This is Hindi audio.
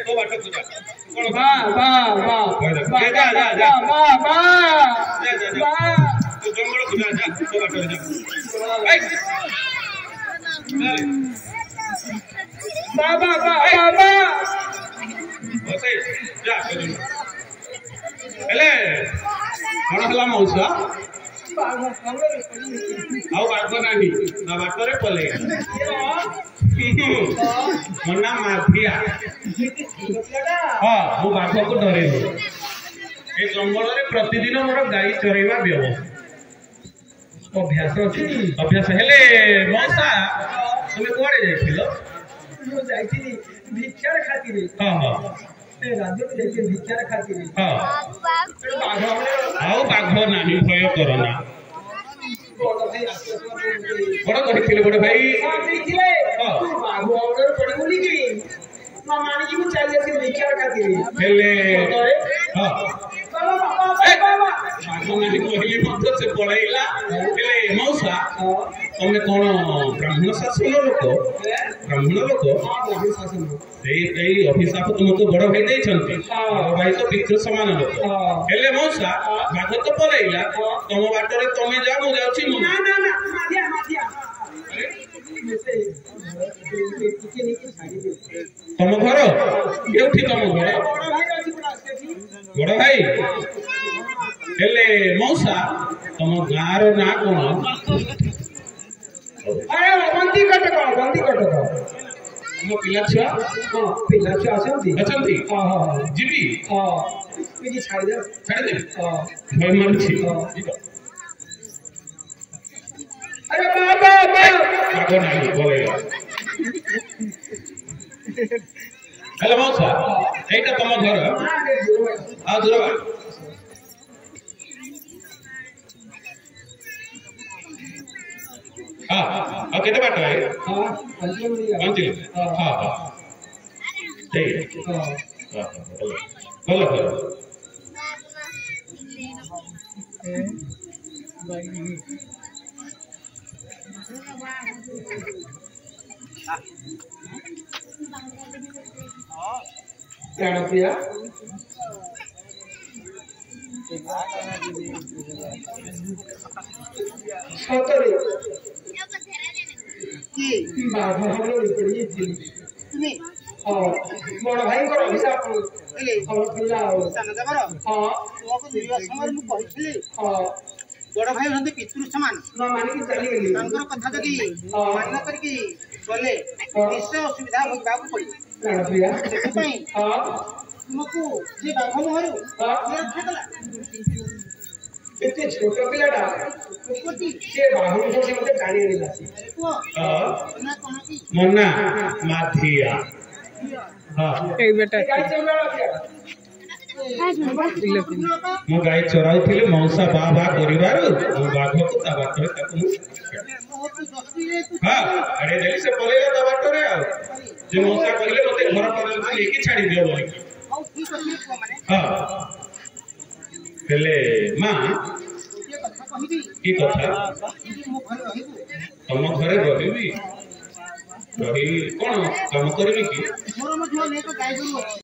तो बात तुझा कोण तू जंगल तुझा जा तो बात जा होते जा हेले कोण हला मौसा आउ बात नाही ना बातरे पले मन्ना माफिया हां मु बाघ को डरे ए जंगल रे प्रतिदिन मोर गाई चरेवा व्यवस्था अभ्यास हेले मौसा तुमे कोड़े जाइथिलो मु जाइथिली भिक्षार खातिर हां हां ए राज्य में जाइथिली भिक्षार खातिर हां आउ बाघ नाही भय करना बड़ कहिथिले बड़ भाई देखिले तू बाघ ऑर्डर पड़ी बोली की मानी जी मु चली आसी भिक्षार खातिर हेले हां बाबा नहीं कहली मत से पळैला हेले मौसा तमे कोन ब्राह्मण शासन लोक ब्राह्मण लोक ब्राह्मण शासन एई अभिशाप तुमको बड़ भाई देई छंती बड़ भाई तो पितृ समान लोक हेले मौसा भाग तो पळैला तम बाटरे तमे जा मु जाउची मु ना मादिया तम घर केउठी तम घर बड़ भाई हेले मौसा तम गार ना कोन अरे बंदी कटक मो पिला छुआ अछंती हां जीवी ये छाड़ दे भाई मन छी अरे बाबा आगो नहीं बोलेगा हेलो मौसा एटा तम घर आ दूरवा हां केते बाट है हां अंतिम हां ठीक हां बोलो क्या प्रिया सतरे की बाबा हमरो पड़ी थी तुम्हें बड़ भाई को अभिशाप ले और पिला सन देवर हां तुमको दिवा समय मु कहिथली बड़ भाई हंते पितृ समान न मानी की चली गेली अंकर कथा जकी मान कर की चले निश्चय असुविधा होबा को पड़ी प्रिया पई तुमको जे बाघ मोहरु रक्षा कला एते छोट पिलाटा कोटी से बाघ को से मते गाड़ी नेला ना कोन की मन्ना माथिया हां ए बेटा गाड़ी चला रहा मु गाई चराउथिले मौसा बाबा करिवार मु बाघ को ता बाटरे ताकू हां अरे देली से पलेला ता बाटरे आ जे मौसा कहले मते घर पर लेके छाड़ी दियो बोली हां ठीक अछि माने हां हेले मां ये कथा कहिबी की कथा मो घर रहिबू तम घरे रहिबी रही कोन काम करबी की मोर मध्य नेक गाय गरु